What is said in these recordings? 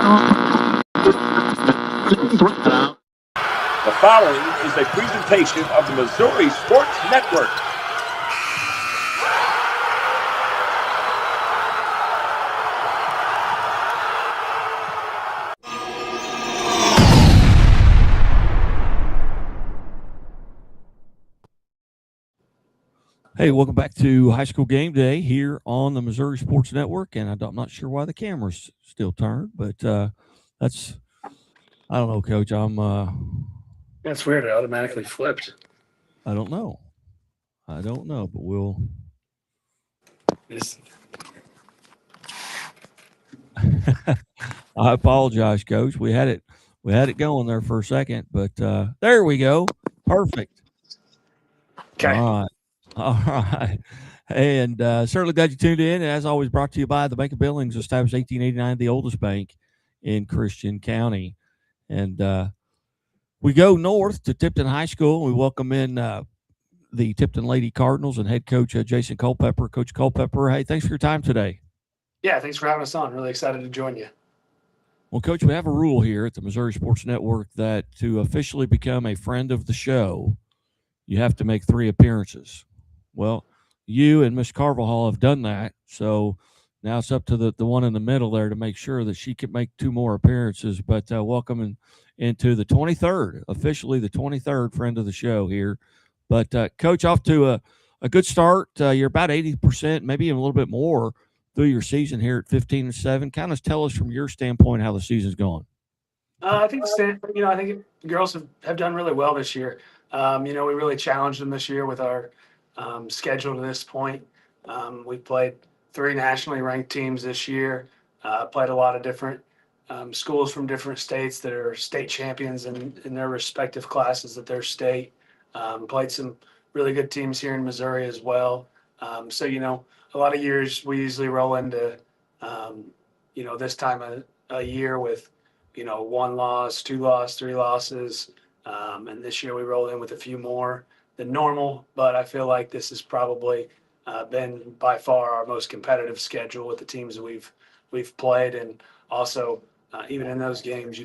The following is a presentation of the Missouri Sports Network. Hey, welcome back to High School Game Day here on the Missouri Sports Network. And I'm not sure why the camera's still turned, but that's, I don't know, Coach. That's weird. It automatically flipped. I don't know, but we'll. I apologize, Coach. We had it going there for a second, but there we go. Perfect. Okay. All right. And certainly glad you tuned in. And as always, brought to you by the Bank of Billings, established 1889, the oldest bank in Christian County. And we go north to Tipton High School. We welcome in the Tipton Lady Cardinals and head coach Jason Culpepper. Coach Culpepper, hey, thanks for your time today. Yeah, thanks for having us on. Really excited to join you. Well, Coach, we have a rule here at the Missouri Sports Network that to officially become a friend of the show, you have to make 3 appearances. Well, you and Miss Carvajal have done that, so now it's up to the one in the middle there to make sure that she can make 2 more appearances. But welcome into the 23rd, officially the 23rd friend of the show here. But Coach, off to a good start. You're about 80%, maybe even a little bit more through your season here at 15-7. Kind of tell us from your standpoint how the season's going. I think the girls have done really well this year. We really challenged them this year with our schedule to this point. We've played 3 nationally ranked teams this year. Played a lot of different schools from different states that are state champions in their respective classes at their state. Played some really good teams here in Missouri as well. So a lot of years we usually roll into this time of a year with 1 loss, 2 loss, 3 losses. And this year we rolled in with a few more than normal, but I feel like this has probably been by far our most competitive schedule with the teams that we've played. And also even in those games,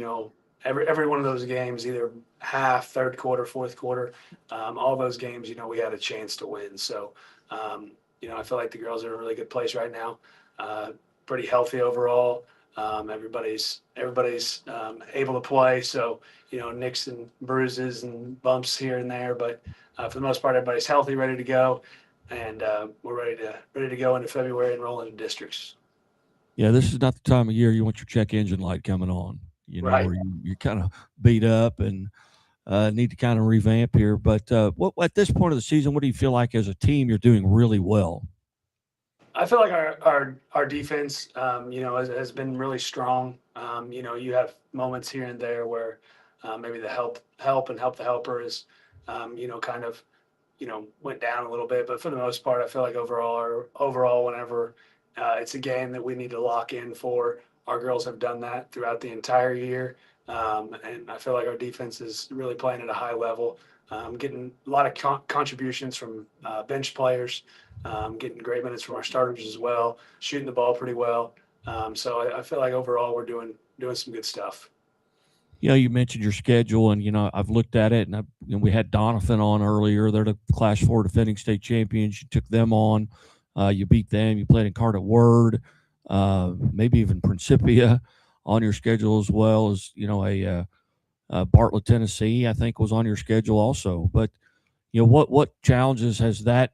every one of those games, either half, third quarter, fourth quarter, all those games, we had a chance to win. So, I feel like the girls are in a really good place right now. Pretty healthy overall. Everybody's able to play. So, nicks and bruises and bumps here and there, but for the most part, everybody's healthy, ready to go. And we're ready to go into February and roll into districts. Yeah, this is not the time of year you want your check engine light coming on, right. Where you're kind of beat up and need to kind of revamp here. But what at this point of the season, what do you feel like as a team you're doing really well? I feel like our defense, has been really strong. You have moments here and there where maybe the help and help the helper is, kind of, went down a little bit. But for the most part, I feel like overall, whenever it's a game that we need to lock in for, our girls have done that throughout the entire year. And I feel like our defense is really playing at a high level, getting a lot of contributions from bench players, getting great minutes from our starters as well, shooting the ball pretty well. So I feel like overall we're doing some good stuff. You mentioned your schedule, and I've looked at it, and we had Doniphan on earlier. They're the Class 4 defending state champions. You took them on. You beat them. You played in Carter Word, maybe even Principia on your schedule, as well as Bartlett, Tennessee, I think was on your schedule also. But what challenges has that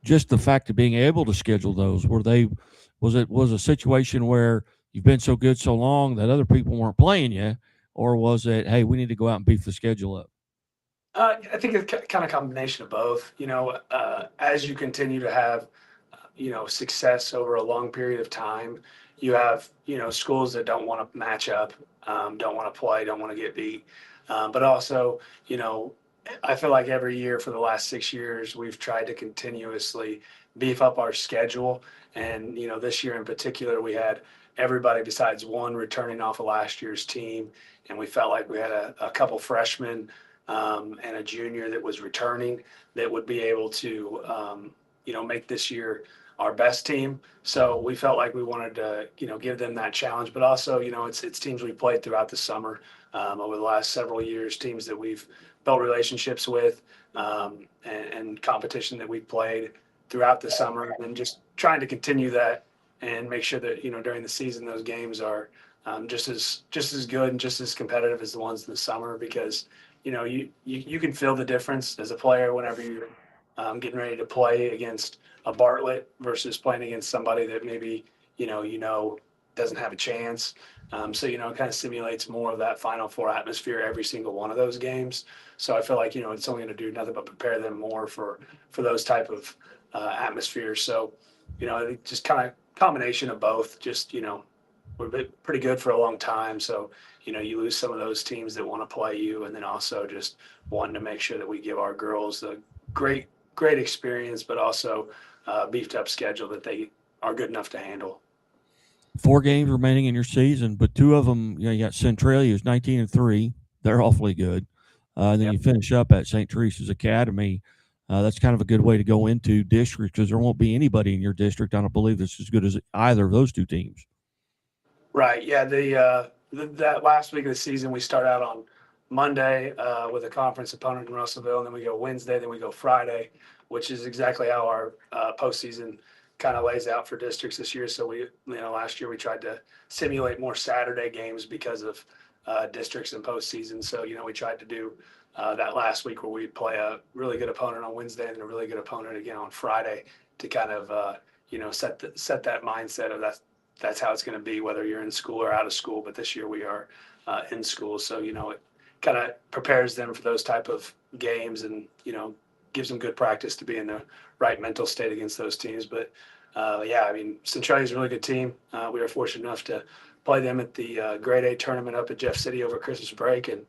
just the fact of being able to schedule those? Was it a situation where you've been so good so long that other people weren't playing you, or was it, hey, we need to go out and beef the schedule up? I think it's kind of a combination of both. As you continue to have success over a long period of time, you have schools that don't want to match up, don't want to play, don't want to get beat, but also I feel like every year for the last 6 years we've tried to continuously beef up our schedule. And this year in particular, we had everybody besides one returning off of last year's team, and we felt like we had a couple freshmen and a junior that was returning that would be able to make this year our best team. So we felt like we wanted to, give them that challenge. But also, it's teams we played throughout the summer over the last several years, teams that we've built relationships with, and competition that we've played throughout the summer, and just trying to continue that and make sure that during the season those games are just as good and just as competitive as the ones in the summer, because you can feel the difference as a player whenever you're getting ready to play against a Bartlett versus playing against somebody that maybe doesn't have a chance. So it kind of simulates more of that Final Four atmosphere every single one of those games. So I feel like it's only going to do nothing but prepare them more for those type of atmospheres. So I think just kind of combination of both. Just we've been pretty good for a long time, so you lose some of those teams that want to play you, and then also just wanting to make sure that we give our girls the great experience, but also beefed up schedule that they are good enough to handle. 4 games remaining in your season, but 2 of them, you got Centralia who's 19-3. They're awfully good. And then Yep. you finish up at St. Teresa's Academy. That's kind of a good way to go into district, because there won't be anybody in your district, I don't believe, that's as good as either of those 2 teams. Right. Yeah. That last week of the season, we start out on Monday with a conference opponent in Russellville, and then we go Wednesday, then we go Friday, which is exactly how our postseason kind of lays out for districts this year. So last year we tried to simulate more Saturday games because of districts and postseason. So we tried to do that last week where we'd play a really good opponent on Wednesday and a really good opponent again on Friday to kind of set that mindset of that's how it's going to be, whether you're in school or out of school. But this year we are in school, so it kind of prepares them for those type of games, and gives them good practice to be in the right mental state against those teams. But Centralia is a really good team. We were fortunate enough to play them at the Grade A tournament up at Jeff City over Christmas break, and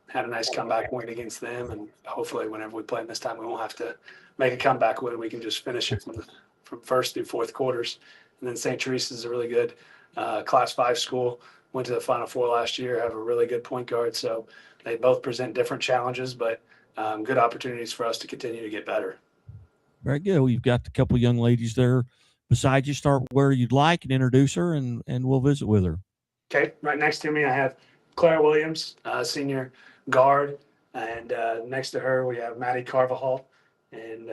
had a nice comeback win against them. And hopefully whenever we play them this time, we won't have to make a comeback win. We can just finish it from first through fourth quarters. And then St. Teresa's is a really good Class 5 school. Went to the Final Four last year, have a really good point guard. So they both present different challenges, but good opportunities for us to continue to get better. Very good. Well, you've got a couple of young ladies there beside you. Start where you'd like and introduce her, and we'll visit with her. Okay. Right next to me, I have Claire Williams, senior guard. And next to her, we have Maddie Carvajal, and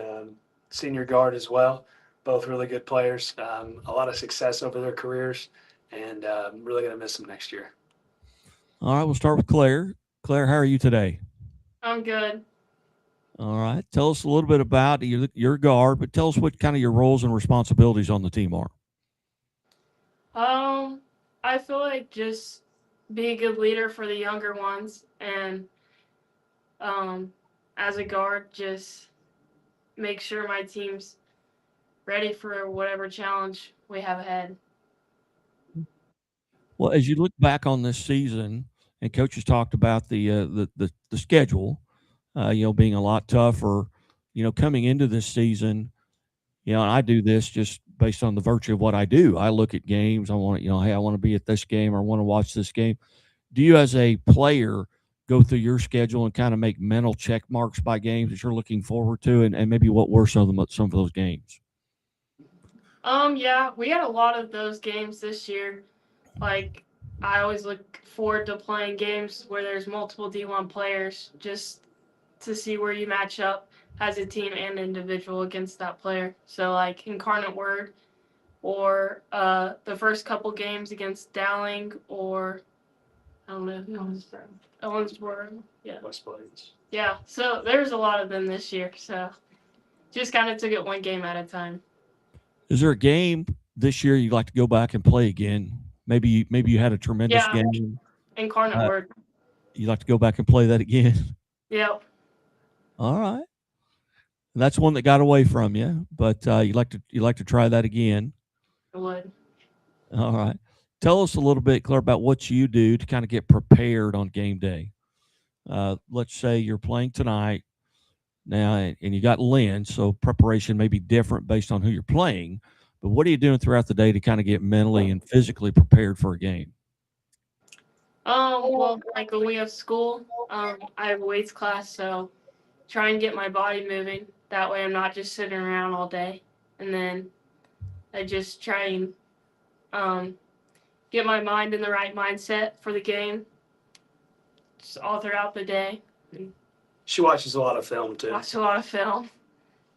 senior guard as well. Both really good players, a lot of success over their careers, and I'm really going to miss them next year. All right, we'll start with Claire. Claire, how are you today? I'm good. All right. Tell us a little bit about your guard, but tell us what kind of your roles and responsibilities on the team are. I feel like just be a good leader for the younger ones, and as a guard, just make sure my team's ready for whatever challenge we have ahead. Well, as you look back on this season, and Coach has talked about the schedule, being a lot tougher, coming into this season, and I do this just based on the virtue of what I do. I look at games. I want to, hey, I want to be at this game, or I want to watch this game. Do you, as a player, go through your schedule and kind of make mental check marks by games that you're looking forward to, and maybe what were some of those games? Yeah, we had a lot of those games this year. Like, I always look forward to playing games where there's multiple D1 players, just to see where you match up as a team and individual against that player. So, like, Incarnate Word, or the first couple games against Dowling, or I don't know who Owensboro. Yeah. West Plains. Yeah. So there's a lot of them this year. So just kind of took it one game at a time. Is there a game this year you'd like to go back and play again? Maybe you had a tremendous game. Incarnate Word. You'd like to go back and play that again? Yep. All right. That's one that got away from you, but you'd like to try that again. I would. All right. Tell us a little bit, Claire, about what you do to kind of get prepared on game day. Let's say you're playing tonight now, and you got Lynn, so preparation may be different based on who you're playing. But what are you doing throughout the day to kind of get mentally and physically prepared for a game? Well, like when we have school, I have weights class, so try and get my body moving. That way I'm not just sitting around all day. And then I just try and get my mind in the right mindset for the game just all throughout the day. She watches a lot of film too. Watch a lot of film.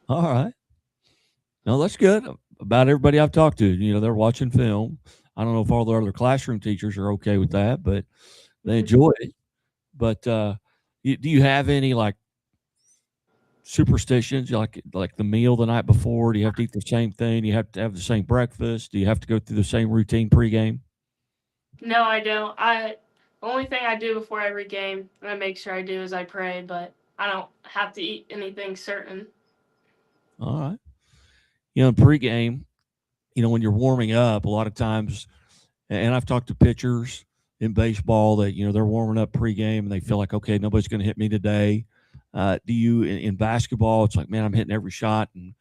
All right. No, that's good. About everybody I've talked to, they're watching film. I don't know if all the other classroom teachers are okay with that, but they enjoy it. But do you have any like superstitions, like the meal the night before? Do you have to eat the same thing? Do you have to have the same breakfast? Do you have to go through the same routine pregame? No, I don't. The only thing I do before every game, and I make sure I do, is I pray, but I don't have to eat anything certain. All right. In pregame, when you're warming up, a lot of times, and I've talked to pitchers in baseball that, they're warming up pregame and they feel like, okay, nobody's going to hit me today. Do you, in basketball, it's like, man, I'm hitting every shot in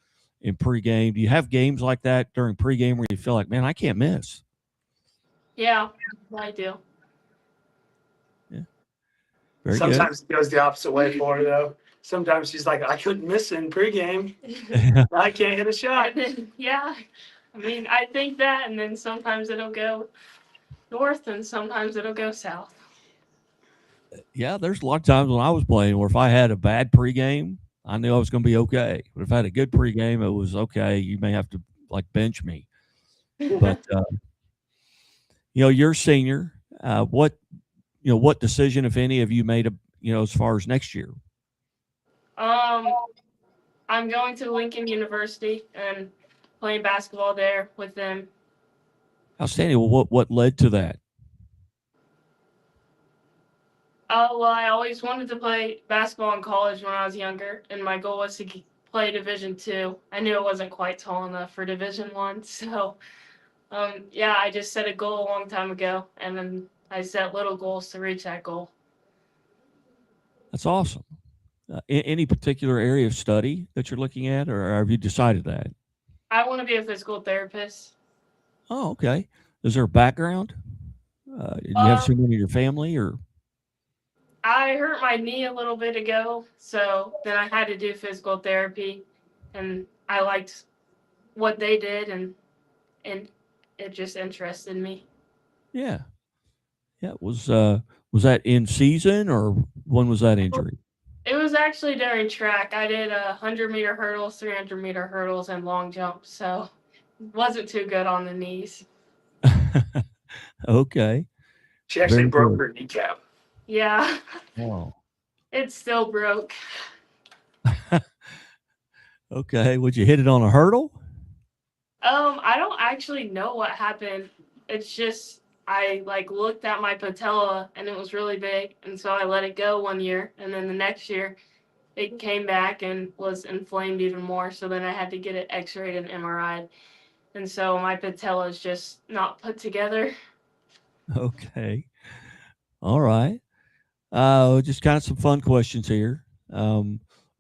pregame. Do you have games like that during pregame where you feel like, man, I can't miss? Yeah, I do. Yeah. Very Sometimes it goes the opposite way for her, though. Sometimes she's like, I couldn't miss in pregame. good. I can't hit a shot. Yeah. I mean, I think that, and then sometimes it'll go north and sometimes it'll go south. Yeah, there's a lot of times when I was playing where if I had a bad pregame, I knew I was going to be okay. But if I had a good pregame, it was okay. You may have to like bench me. But you're a senior. What decision, if any, have you made as far as next year? I'm going to Lincoln University and playing basketball there with them. Outstanding. Well, what led to that? Well, I always wanted to play basketball in college when I was younger, and my goal was to play Division II. I knew it wasn't quite tall enough for Division I, so I just set a goal a long time ago, and then I set little goals to reach that goal. That's awesome. Any particular area of study that you're looking at, or have you decided that? I want to be a physical therapist. Oh, okay. Is there a background? Do you have someone in your family, or? I hurt my knee a little bit ago, so then I had to do physical therapy, and I liked what they did, and it just interested me. Yeah. Was that in season, or when was that injury? It was actually during track. I did 100-meter hurdles, 300-meter hurdles, and long jumps, so wasn't too good on the knees. Okay. She actually broke her kneecap. Yeah. Wow. It still broke. Okay. Would you hit it on a hurdle? I don't actually know what happened. It's just I looked at my patella and it was really big, and so I let it go one year, and then the next year it came back and was inflamed even more. So then I had to get it X-rayed and MRI'd, and so my patella is just not put together. Okay. All right. Just kind of some fun questions here.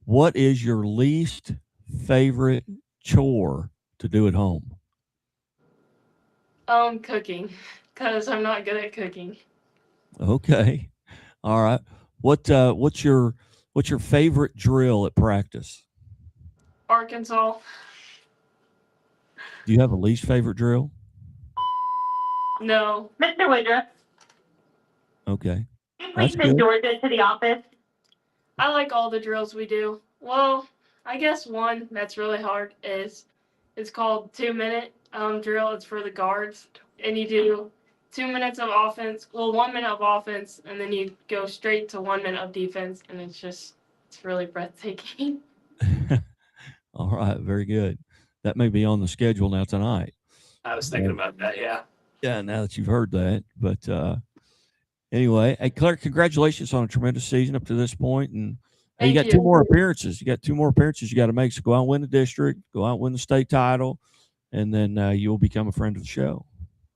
What is your least favorite chore to do at home? Cooking, because I'm not good at cooking. Okay. All right. What's your favorite drill at practice? Arkansas. Do you have a least favorite drill? No. Mr. Woodruff, Okay. can you That's please send good. Georgia to the office? I like all the drills we do. Well, I guess one that's really hard is it's called 2-minute drill. It's for the guards, and you do 2 minutes of offense. Well, 1 minute of offense, and then you go straight to 1 minute of defense, and it's really breathtaking. All right. Very good. That may be on the schedule now tonight. I was thinking about that, yeah. Yeah, now that you've heard that. But anyway, hey, Claire, congratulations on a tremendous season up to this point. And hey, you got Thank two you. more appearances. You got 2 more appearances you got to make. So go out and win the district, go out and win the state title, and then you'll become a friend of the show.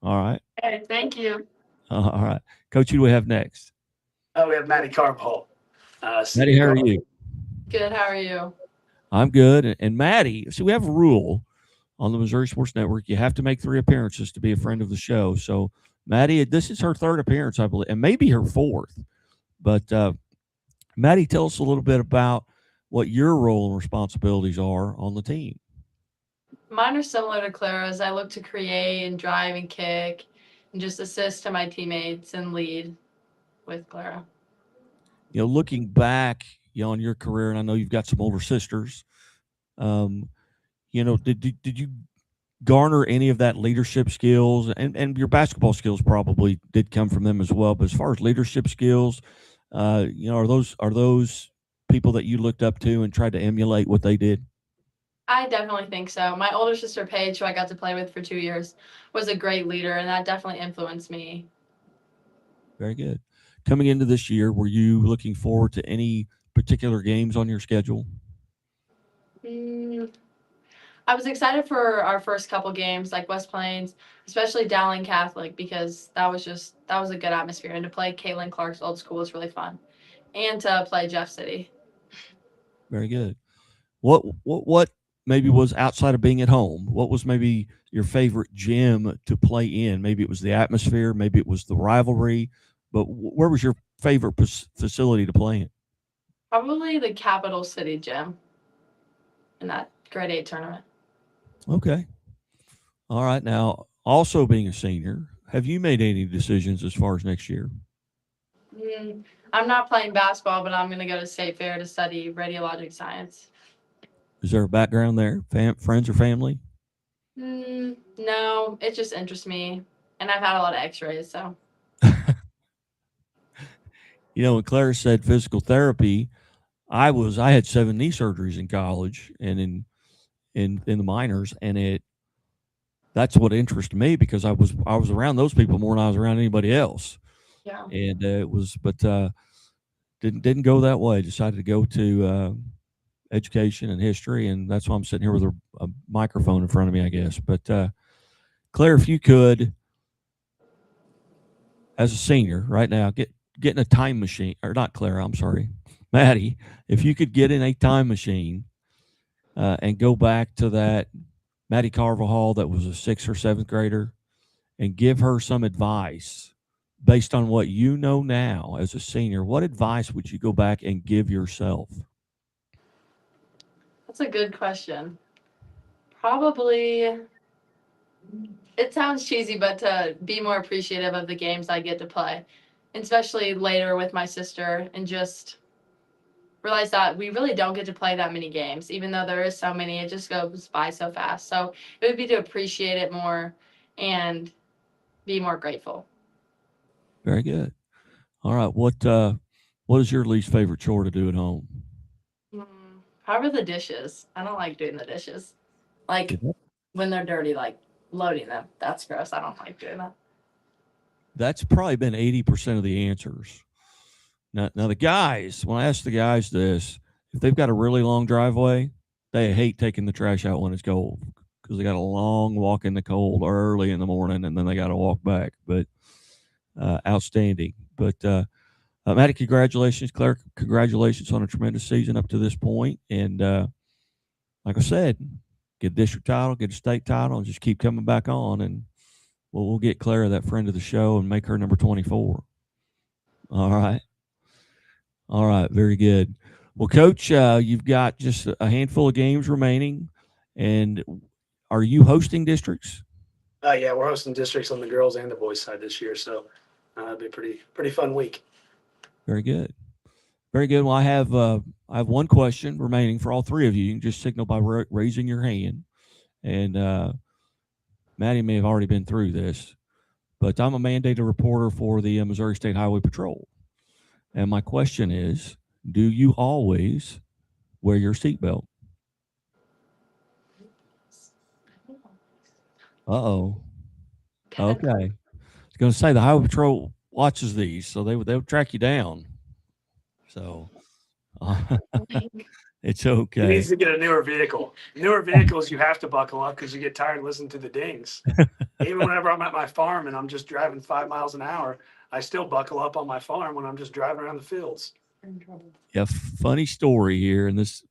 All right. Okay, thank you. All right. Coach, who do we have next? Oh, we have Maddie Carvall. Maddie, how are you? Good. How are you? I'm good. And Maddie, so we have a rule on the Missouri Sports Network. You have to make 3 appearances to be a friend of the show. So, Maddie, this is her 3rd appearance, I believe, and maybe her 4th. But, Maddie, tell us a little bit about what your role and responsibilities are on the team. Mine are similar to Clara's. I look to create and drive and kick and just assist to my teammates and lead with Clara. Looking back, on your career, and I know you've got some older sisters. Did you garner any of that leadership skills, and your basketball skills probably did come from them as well? But as far as leadership skills, are those people that you looked up to and tried to emulate what they did? I definitely think so. My older sister Paige, who I got to play with for 2 years, was a great leader, and that definitely influenced me. Very good. Coming into this year, were you looking forward to any particular games on your schedule? I was excited for our first couple games, like West Plains, especially Dowling Catholic, because that was a good atmosphere, and to play Caitlin Clark's old school was really fun, and to play Jeff City. Very good. What maybe was outside of being at home? What was maybe your favorite gym to play in? Maybe it was the atmosphere, maybe it was the rivalry, but where was your favorite facility to play in? Probably the Capital City gym in that grade 8 tournament. Okay. All right. Now, also being a senior, have you made any decisions as far as next year? I'm not playing basketball, but I'm going to go to State Fair to study radiologic science. Is there a background there? Friends or family? No, it just interests me, and I've had a lot of x-rays, so. When Claire said physical therapy, I had 7 knee surgeries in college and in the minors, and that's what interested me, because I was around those people more than I was around anybody else. Yeah. And didn't go that way. Decided to go to education and history, and that's why I'm sitting here with a microphone in front of me, I guess. But Claire, if you could, as a senior right now, get in a time machine, or not Claire, I'm sorry, Maddie, if you could get in a time machine and go back to that Maddie Carvajal that was a 6th or 7th grader and give her some advice based on what you know now as a senior, what advice would you go back and give yourself? That's a good question. Probably, it sounds cheesy, but to be more appreciative of the games I get to play, especially later with my sister, and just realize that we really don't get to play that many games. Even though there is so many, it just goes by so fast. So it would be to appreciate it more and be more grateful. Very good. All right. What is your least favorite chore to do at home? Probably the dishes. I don't like doing the dishes. Like when they're dirty, like loading them. That's gross. I don't like doing that. That's probably been 80% of the answers. Now the guys, when I ask the guys this, if they've got a really long driveway, they hate taking the trash out when it's cold, because they got a long walk in the cold early in the morning, and then they got to walk back. But outstanding. But Maddie, congratulations. Claire, congratulations on a tremendous season up to this point. And like I said, get a district title, get a state title, and just keep coming back on. And we'll get Claire that friend of the show and make her number 24. All right. All right. Very good. Well, Coach, you've got just a handful of games remaining. And are you hosting districts? Yeah, we're hosting districts on the girls and the boys side this year. So it'll be a pretty fun week. Very good. Very good. Well, I have one question remaining for all three of you. You can just signal by raising your hand. And Maddie may have already been through this, but I'm a mandated reporter for the Missouri State Highway Patrol. And my question is, do you always wear your seatbelt? Uh-oh. Okay. I was going to say the Highway Patrol watches these, so they'll track you down. So it's okay. He needs to get a newer vehicle. Newer vehicles, you have to buckle up because you get tired listening to the dings. Even whenever I'm at my farm and I'm just driving 5 miles an hour, I still buckle up on my farm when I'm just driving around the fields. Yeah, funny story here, and this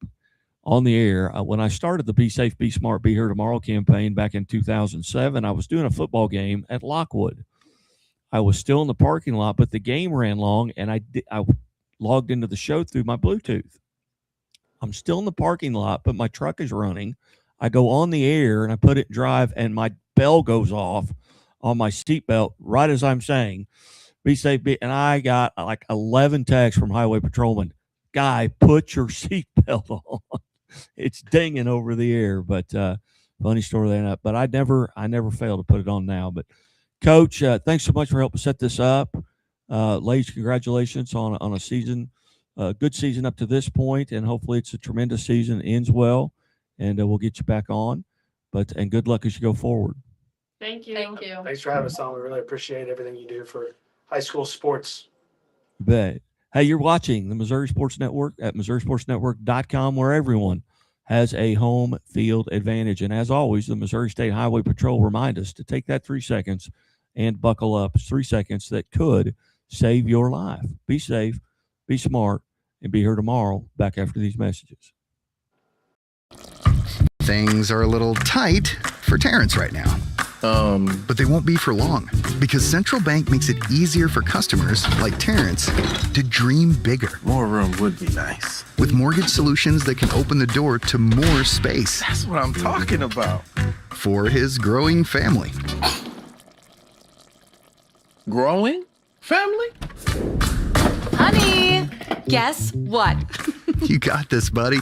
on the air. When I started the Be Safe, Be Smart, Be Here Tomorrow campaign back in 2007, I was doing a football game at Lockwood. I was still in the parking lot, but the game ran long, and I logged into the show through my Bluetooth. I'm still in the parking lot, but my truck is running. I go on the air and I put it in drive, and my bell goes off on my seatbelt right as I'm saying, "Be safe." And I got like 11 texts from highway patrolmen. Guy, put your seatbelt on. It's dinging over the air, but funny story there. But I never fail to put it on now. But Coach, thanks so much for helping set this up. Ladies, congratulations on a season, good season up to this point, and hopefully it's a tremendous season, ends well, and we'll get you back on. And good luck as you go forward. Thank you. Thank you. Thanks for having us on. We really appreciate everything you do for high school sports. You bet. Hey, you're watching the Missouri Sports Network at MissouriSportsNetwork.com, where everyone has a home field advantage. And as always, the Missouri State Highway Patrol remind us to take that 3 seconds and buckle up. It's 3 seconds that could save your life. Be safe, be smart, and be here tomorrow back after these messages. Things are a little tight for Terrence right now. But they won't be for long, because Central Bank makes it easier for customers like Terrence to dream bigger. More room would be nice. With mortgage solutions that can open the door to more space. That's what I'm talking about. For his growing family. Growing family? Honey, guess what? You got this, buddy.